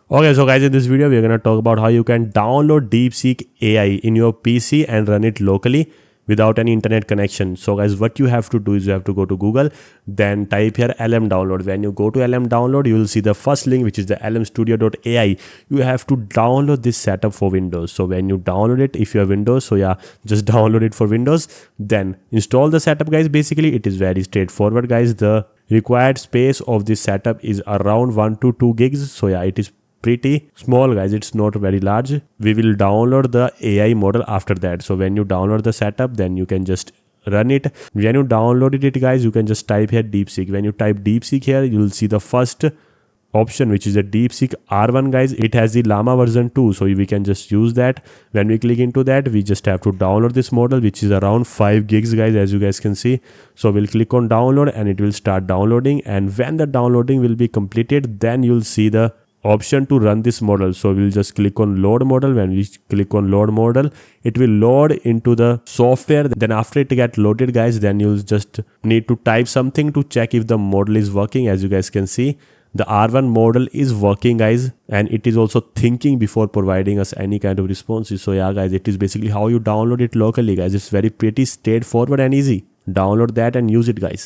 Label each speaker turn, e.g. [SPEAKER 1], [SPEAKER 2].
[SPEAKER 1] Okay, so guys, in this video, we're going to talk about how you can download DeepSeek AI in your PC and run it locally without any internet connection. So guys, what you have to do is you have to go to Google, then type here LM download. When you go to LM download, you will see the first link, which is the lmstudio.ai. You have to download this setup for Windows. So when you download it, if you have Windows, so yeah, just download it for Windows, then install the setup, guys. Basically, it is very straightforward, guys. The required space of this setup is around 1 to 2 gigs. So yeah, it is pretty small, guys. It's not very large. We will download the AI model after that. So when you download the setup, then you can just run it. When you downloaded it, guys, you can just type here DeepSeek. When you type DeepSeek here, you will see the first option, which is the DeepSeek R1, guys. It has the Llama version 2, so we can just use that. When we click into that, we just have to download this model, which is around 5 gigs, guys, as you guys can see. So we'll click on download and it will start downloading, and when the downloading will be completed, then you'll see the option to run this model. So we'll just click on load model. When we click on load model, it will load into the software. Then after it get loaded, guys, then you'll just need to type something to check if the model is working. As you guys can see, the R1 model is working, guys, and it is also thinking before providing us any kind of responses. So yeah, guys, it is basically how you download it locally, guys. It's very pretty straightforward and easy. Download that and use it, guys.